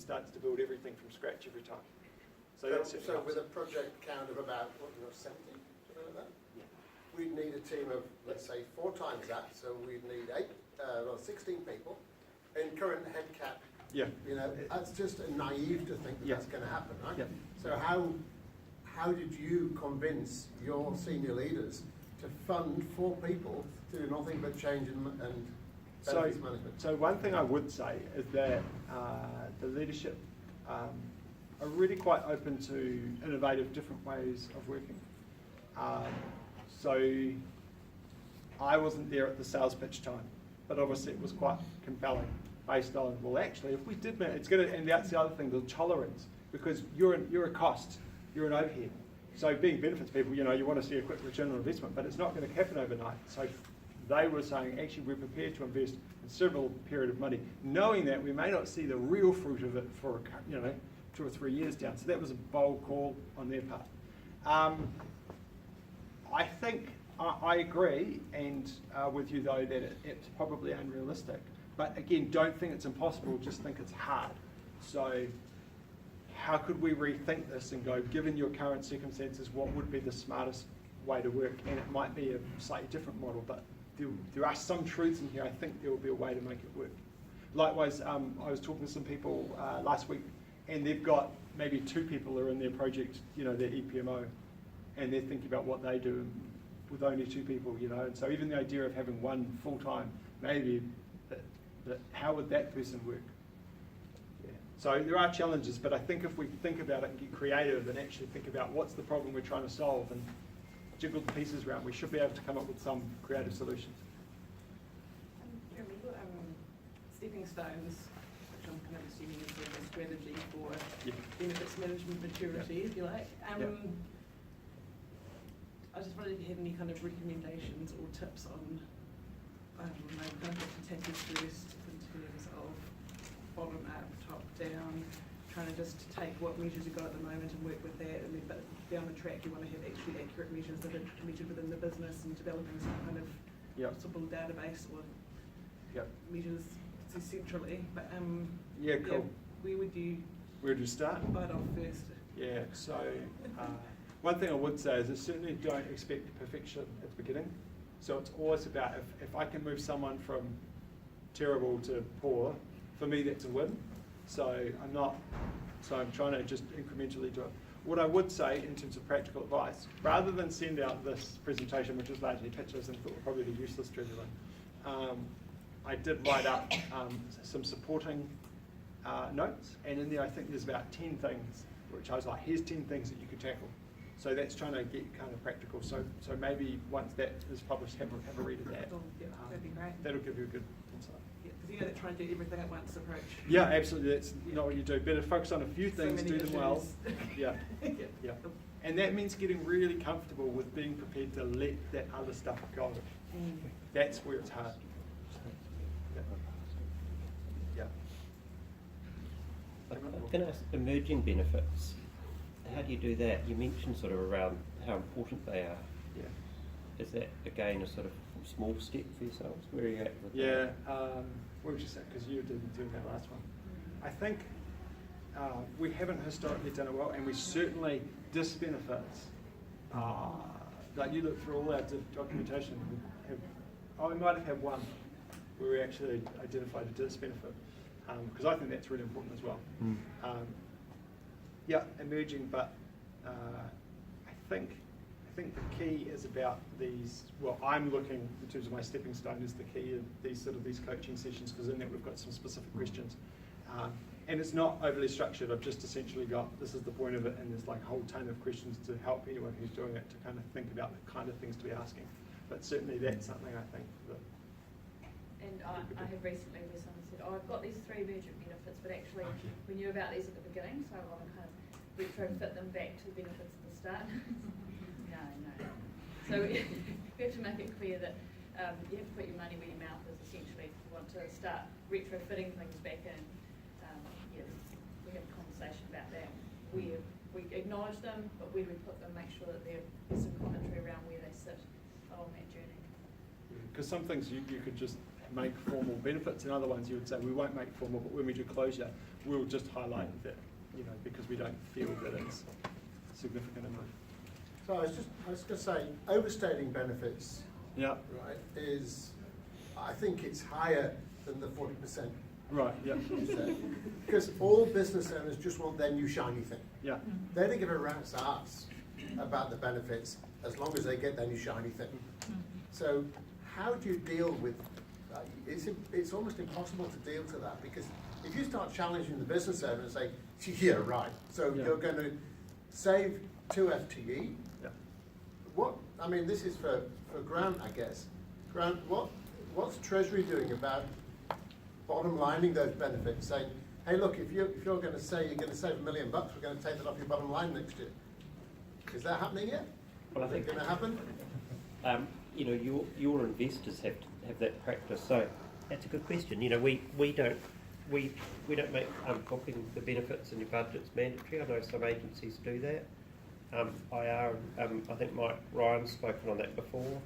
starts to build everything from scratch every time. So that's it. So with a project count of about, 70, something like that? Yeah. We'd need a team of, let's say, 4 times that, so we'd need 16 people. In current head cap, Yeah. that's just naive to think that that's going to happen, right? Yeah. So how did you convince your senior leaders to fund 4 people to do nothing but change and benefits management? So one thing I would say is that the leadership are really quite open to innovative, different ways of working. So I wasn't there at the sales pitch time, but obviously it was quite compelling based on, well, actually, if we did, it's going to, and that's the other thing, the tolerance, because you're a cost, you're an overhead. So being benefits people, you want to see a quick return on investment, but it's not going to happen overnight. So they were saying, actually, we're prepared to invest a considerable period of money, knowing that we may not see the real fruit of it for 2 or 3 years down. So that was a bold call on their part. I think I agree, and with you though, that it's probably unrealistic. But again, don't think it's impossible. Just think it's hard. So how could we rethink this and go, given your current circumstances, what would be the smartest way to work? And it might be a slightly different model, but there are some truths in here. I think there will be a way to make it work. Likewise, I was talking to some people last week, and they've got maybe 2 people who are in their project, their EPMO, and they're thinking about what they do with only 2 people, and so even the idea of having 1 full-time, maybe, how would that person work? Yeah. So there are challenges, but I think if we think about it and get creative and actually think about what's the problem we're trying to solve and jiggle the pieces around, we should be able to come up with some creative solutions. Stepping stones, which I'm kind of assuming is a strategy for benefits management maturity, if you like. I just wondered if you had any kind of recommendations or tips on, kind of what to tackle first in terms of bottom up, top down, trying to just take what measures you've got at the moment and work with that, and then but down the track you want to have actually accurate measures that are measured within the business and developing some kind of possible database or measures centrally. But cool. Where would you start? Bite off first? Yeah, so one thing I would say is I certainly don't expect perfection at the beginning. So it's always about if I can move someone from terrible to poor, for me that's a win. So I'm trying to just incrementally do it. What I would say in terms of practical advice, rather than send out this presentation, which is largely pictures and thought would probably be useless to everyone, I did write up some supporting notes, and in there I think there's about 10 things, which I was like, here's 10 things that you could tackle. So that's trying to get kind of practical. So maybe once that is published, have a read of that. That'd be great. That'll give you a good insight. Yeah, because that trying to do everything at once approach. Yeah, absolutely. That's not what you do. Better focus on a few things, do them well. Yeah. And that means getting really comfortable with being prepared to let that other stuff go. That's where it's hard. I'm going to ask emerging benefits. How do you do that? You mentioned sort of around how important they are. Yeah. Is that again a sort of small step for yourselves? Where are you at with that? What would you say? Because you didn't do that last one. I think we haven't historically done it well, and we certainly disbenefits. Like you look through all our documentation, we might have had one where we actually identified a disbenefit. Because I think that's really important as well. Emerging, but I think the key is about these. Well, I'm looking in terms of my stepping stone is the key of these coaching sessions, because in that we've got some specific questions, and it's not overly structured. I've just essentially got this is the point of it, and there's like a whole ton of questions to help anyone who's doing it to kind of think about the kind of things to be asking. But certainly that's something I think that. And I have recently where someone said, I've got these 3 emergent benefits, but actually we knew about these at the beginning, so I want to kind of retrofit them back to the benefits at the start. No. So we have to make it clear that you have to put your money where your mouth is, essentially. If you want to start retrofitting things back in, we have a conversation about that. We acknowledge them, but where we put them, make sure that there's some commentary around where they sit along that journey. Because some things you could just make formal benefits, and other ones you would say we won't make formal, but when we do closure, we'll just highlight that, you know, because we don't feel that it's significant enough. So I was going to say, overstating benefits, Yeah, right, is, I think it's higher than the 40%. right, yeah, You said. Because all business owners just want their new shiny thing. yeah, They don't give a rat's ass about the benefits as long as they get their new shiny thing. So how do you deal with, it's almost impossible to deal to that, because if you start challenging the business owner and say, yeah, right, so Yeah. you're going to save 2 FTE, yeah. what, I mean, this is for Grant, I guess. Grant, what's Treasury doing about bottom lining those benefits, saying, hey, look, if you're going to say you're going to save $1 million, we're going to take that off your bottom line next year. Is that happening yet? Well, I Is it think going to happen? you know, your investors have to have that practice. So that's a good question. You know, we don't make booking the benefits in your budgets mandatory. I know some agencies do that. IR, I think Ryan's spoken on that before.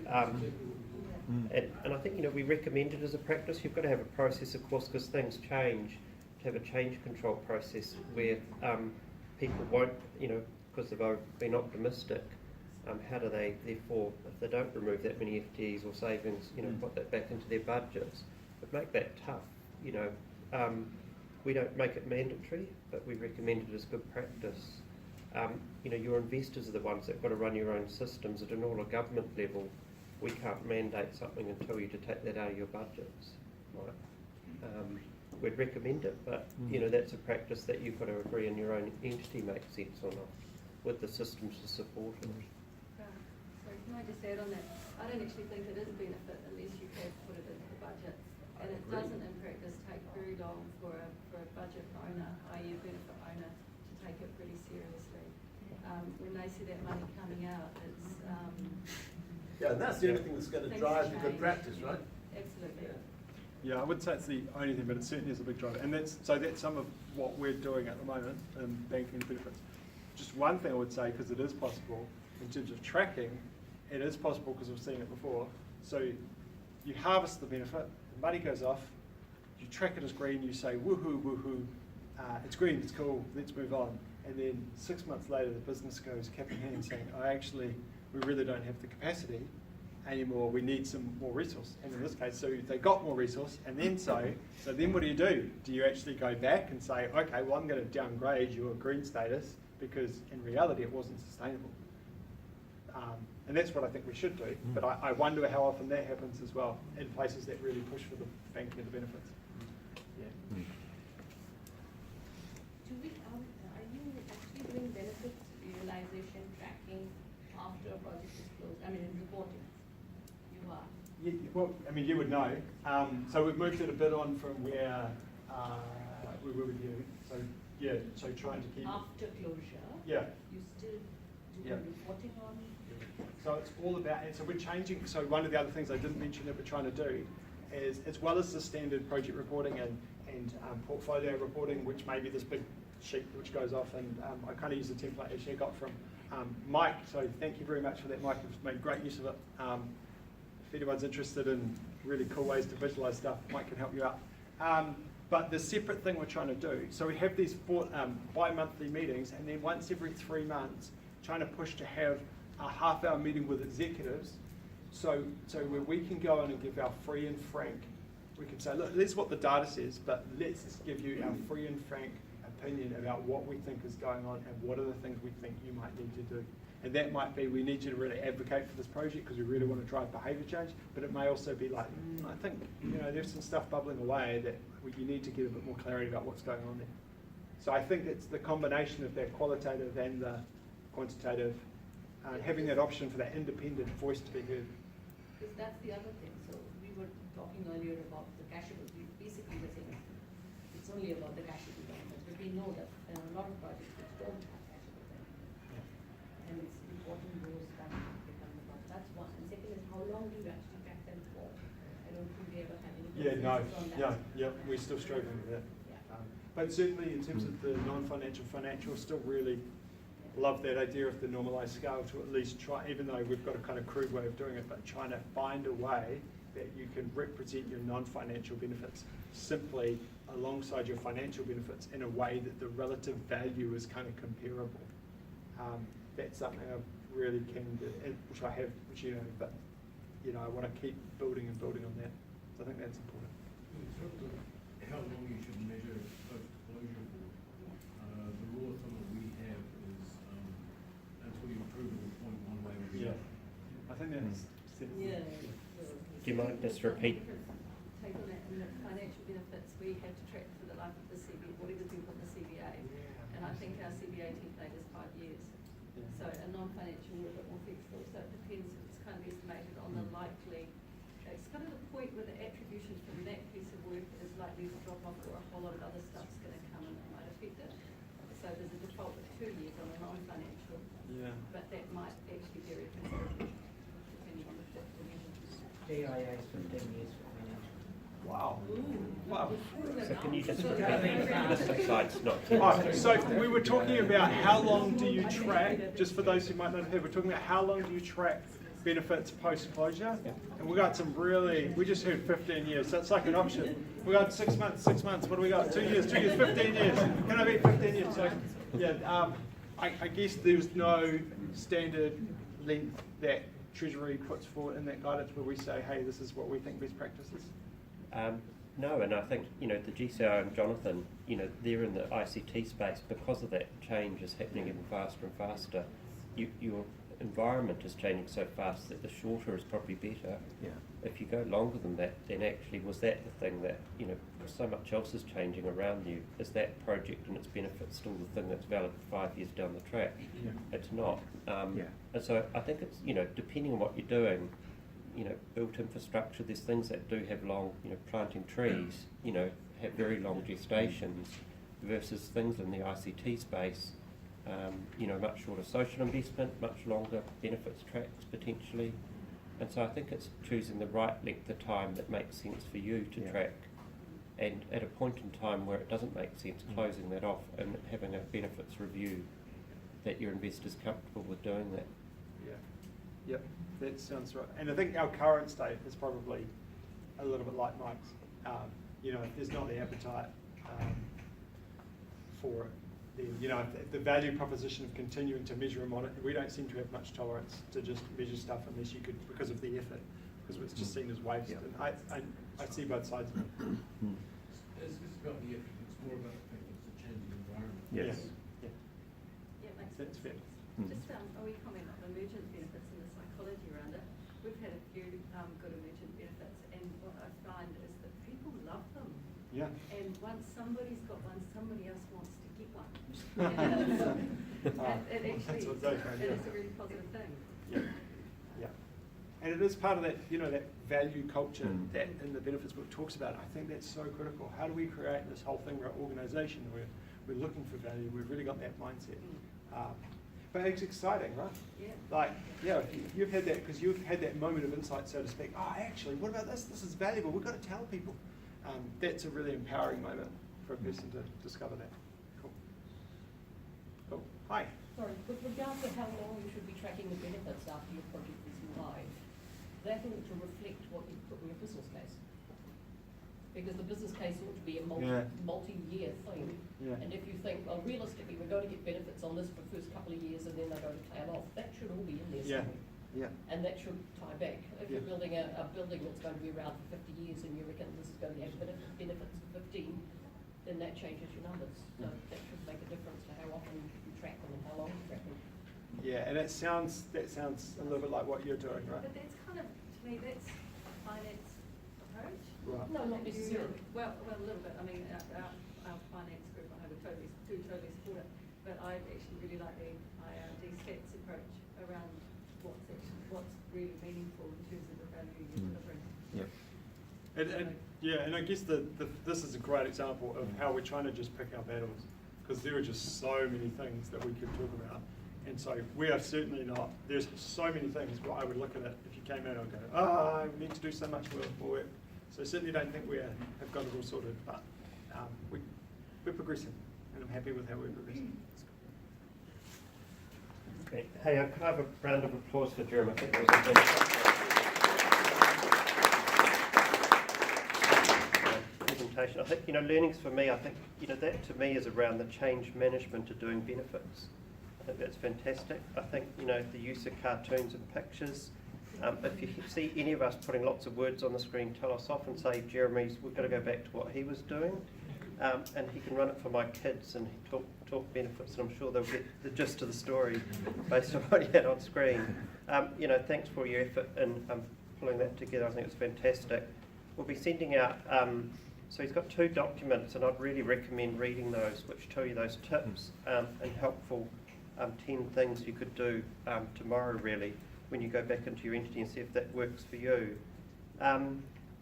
And I think, you know, we recommend it as a practice. You've got to have a process, of course, because things change, to have a change control process where people won't, you know, because they've been optimistic, how do they, therefore, if they don't remove that many FTEs or savings, you know, put that back into their budgets, but make that tough, you know. We don't make it mandatory, but we recommend it as good practice. You know, your investors are the ones that have got to run your own systems at an all of government level. We can't mandate something and tell you to take that out of your budgets, right? We'd recommend it, but you know, that's a practice that you've got to agree in your own entity makes sense or not, with the systems to support it. So can I just add on that? I don't actually think it is a benefit unless you have put it into the budget. And it doesn't in practice take very long for a budget owner, i.e. a benefit owner, to take it pretty seriously. When they see that money coming out, it's Yeah, and that's the only thing that's going to things drive the good change. practice, right? absolutely. Yeah, I wouldn't say it's the only thing, but it certainly is a big driver. And that's some of what we're doing at the moment in banking and benefits. Just one thing I would say, because it is possible, in terms of tracking, it is possible because we've seen it before. So you harvest the benefit, the money goes off, you track it as green, you say, woohoo, woohoo, it's green, it's cool, let's move on. And then 6 months later, the business goes cap in hand saying, we really don't have the capacity anymore, we need some more resource. And in this case, so they got more resource, and then so then what do? Do you actually go back and say, okay, well, I'm going to downgrade your green status because in reality it wasn't sustainable? And that's what I think we should do, but I wonder how often that happens as well in places that really push for the banking and the benefits. Yeah. Are you actually doing benefits realization tracking after a project is closed? I mean, in reporting? You are. Yeah, well, I mean, you would know. So we've moved it a bit on from where we were with you. So yeah, so trying to keep. After closure? Yeah. You still do Yeah. reporting on? So it's all about, and so we're changing. So one of the other things I didn't mention that we're trying to do is, as well as the standard project reporting and portfolio reporting, which may be this big sheet which goes off, and I kind of use the template actually I got from Mike. So thank you very much for that, Mike. You've made great use of it. If anyone's interested in really cool ways to visualize stuff, Mike can help you out. But the separate thing we're trying to do, so we have these bi-monthly meetings, and then once every 3 months, trying to push to have a half-hour meeting with executives, so where we can go in and give our free and frank, we can say, look, this is what the data says, but let's give you our free and frank opinion about what we think is going on and what are the things we think you might need to do. And that might be, we need you to really advocate for this project because we really want to drive behaviour change, but it may also be like, I think, there's some stuff bubbling away that you need to get a bit more clarity about what's going on there. So I think it's the combination of that qualitative and the quantitative, having that option for that independent voice to be heard. Because that's the other thing. So we were talking earlier about the cashable. We basically were saying it's only about the cashable benefits, but we know that there are a lot of projects which don't have cashable benefits. And it's important those that become the part. That's one. And second is how long do you actually track them for? I don't think we ever had any consensus on that. We're still struggling with that. Yeah. But certainly in terms of the non-financial, financial, still really love that idea of the normalised scale to at least try, even though we've got a kind of crude way of doing it, but trying to find a way that you can represent your non-financial benefits simply alongside your financial benefits in a way that the relative value is kind of comparable. That's something I'm really keen to, which I have, which you know, but you know, I want to keep building and building on that. So I think that's important. In terms of how long you should measure post-closure for, the rule of thumb that we have is until you prove it point one way or the other. I think that's Yeah. Do you mind just repeat? Take on that, in the financial benefits, we have to track for the life of the CBA, whatever's been put in the CBA. And I think our CBA template is 5 years. So a non-financial, we're a bit more flexible, so it depends, it's kind of estimated on the likely, it's kind of the point where the attribution from that piece of work is likely to drop off, or a whole lot of other stuff's gonna come and it might affect it. So there's a default of 2 years on a non-financial, Yeah. but that might actually vary considerably, depending on the division. DIA is 15 years for financial. Wow. Wow. So can you just repeat this slide's not Oh, so we were talking about how long do you track, just for those who might not have heard, we're talking about how long do you track benefits post-closure? And we got some really, we just heard 15 years, so it's like an option. We got 6 months, what do we got? 2 years, 15 years. Can I be 15 years? So, yeah, I guess there's no standard length that Treasury puts forward in that guidance where we say, hey, this is what we think best practice is. No, and I think, you know, the GCO and Jonathan, you know, they're in the ICT space because of that change is happening even faster and faster. Your environment is changing so fast that the shorter is probably better. Yeah. If you go longer than that, then actually was that the thing that, you know, so much else is changing around you, is that project and its benefits still the thing that's valid 5 years down the track? Yeah. It's not. Yeah. And so I think it's, you know, depending on what you're doing, you know, built infrastructure, there's things that do have long, you know, planting trees, you know, have very long gestations versus things in the ICT space, you know, much shorter social investment, much longer benefits tracks potentially. And so I think it's choosing the right length of time that makes sense for you to track, and at a point in time where it doesn't make sense, closing that off and having a benefits review that your investor's comfortable with doing that. Yeah. Yep, that sounds right. And I think our current state is probably a little bit like Mike's. You know, if there's not the appetite for it, then, you know, if the value proposition of continuing to measure and monitor, we don't seem to have much tolerance to just measure stuff unless you could, because of the effort, because it's just seen as waste. Yeah. And I see both sides of it. It's about the effort, it's more about the fact that it's a changing environment. Yes. Yeah. Yeah, it makes That's sense. fair. Just a wee comment on emergent benefits and the psychology around it. We've had a few good emergent benefits, and what I find is that people love them. Yeah. And once somebody's got one, somebody else wants to get one. It actually, That's what they find, yeah. it's a really positive thing. Yeah. Yeah. And it is part of that, you know, that value culture that in the benefits book talks about. I think that's so critical. How do we create this whole thing where our organisation, we're looking for value, we've really got that mindset. But it's exciting, right? Yeah. Like, yeah, you've had that, because you've had that moment of insight, so to speak. Oh, actually, what about this? This is valuable. We've got to tell people. That's a really empowering moment for a person to discover that. Cool. Cool. Hi. Sorry, with regard to how long you should be tracking the benefits after your project is live, that ought to reflect what you put in your business case. Because the business case ought to be a multi-year thing. Yeah. And if you think, well, realistically, we're going to get benefits on this for the first couple of years and then they're going to tail off, that should all be in there Yeah. somewhere. Yeah. And that should tie back. If you're Yeah. building a building that's going to be around for 50 years and you reckon this is going to have benefits for 15, then that changes your numbers. So that should make a difference to how often you track them and how long you track them. Yeah, and that sounds a little bit like what you're doing, right? But that's kind of, to me, that's a finance approach. Right. No, not necessarily. Well, a little bit. I mean, our finance group, I would totally support it. But I actually really like the IRD stats approach around what's really meaningful in terms of the value you're delivering. Yeah. And I guess this is a great example of how we're trying to just pick our battles, because there are just so many things that we could talk about. And so we are certainly not, there's so many things where I would look at it, if you came in, I would go, I need to do so much more work. So I certainly don't think we have got it all sorted, but we're progressing, and I'm happy with how we're progressing. Okay. Hey, could I have a round of applause for Jeremy? I think that was a fantastic presentation. presentation. I think, learnings for me, I think, that to me is around the change management of doing benefits. I think that's fantastic. I think, the use of cartoons and pictures. If you see any of us putting lots of words on the screen, tell us off and say, Jeremy's, we've got to go back to what he was doing. And he can run it for my kids and talk benefits, and I'm sure they'll get the gist of the story based on what he had on screen. Thanks for your effort in pulling that together. I think it's fantastic. We'll be sending out, so he's got 2 documents, and I'd really recommend reading those, which tell you those tips and helpful 10 things you could do tomorrow, really, when you go back into your entity and see if that works for you.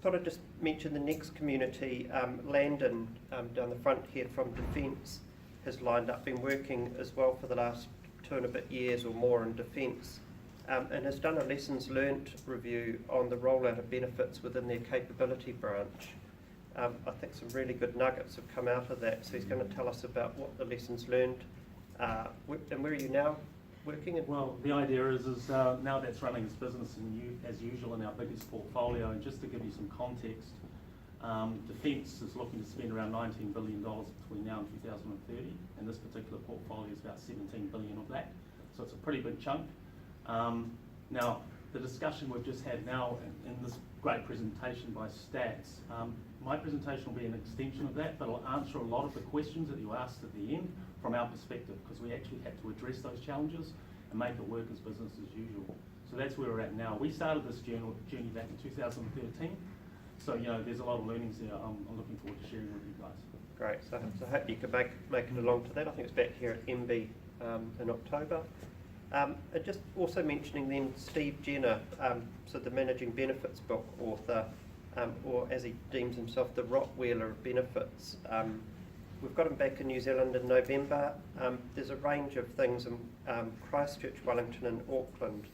Thought I'd just mention the next community, Landon, down the front here from Defence, has lined up, been working as well for the last 2 and a bit years or more in Defence, and has done a lessons learnt review on the rollout of benefits within their capability branch. I think some really good nuggets have come out of that, so he's going to tell us about what the lessons learned are. And where are you now working? Well, the idea is now that's running its business as usual in our biggest portfolio, and just to give you some context, Defence is looking to spend around $19 billion between now and 2030, and this particular portfolio is about 17 billion of that, so it's a pretty big chunk. Now, the discussion we've just had now in this great presentation by Stats, my presentation will be an extension of that, but it'll answer a lot of the questions that you asked at the end from our perspective, because we actually had to address those challenges and make it work as business as usual. So that's where we're at now. We started this journey back in 2013, so there's a lot of learnings there. I'm looking forward to sharing with you guys. Great, so I hope you can make it along to that. I think it's back here at MB in October. And just also mentioning then Steve Jenner, so the Managing Benefits book author, or as he deems himself, the Rottweiler of benefits. We've got him back in New Zealand in November. There's a range of things in Christchurch, Wellington and Auckland.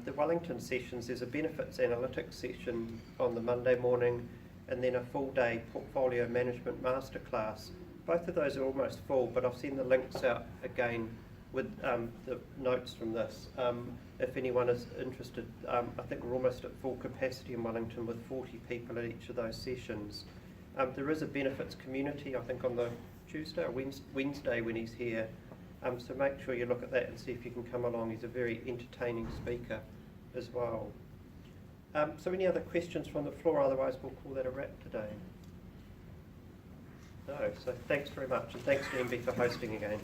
The Wellington sessions, there's a benefits analytics session on the Monday morning, and then a full day portfolio management masterclass. Both of those are almost full, but I've seen the links out again with the notes from this. If anyone is interested, I think we're almost at full capacity in Wellington with 40 people at each of those sessions. There is a benefits community, I think on the Tuesday or Wednesday when he's here, so make sure you look at that and see if you can come along. He's a very entertaining speaker as well. So any other questions from the floor? Otherwise we'll call that a wrap today. No, so thanks very much, and thanks to MB for hosting again.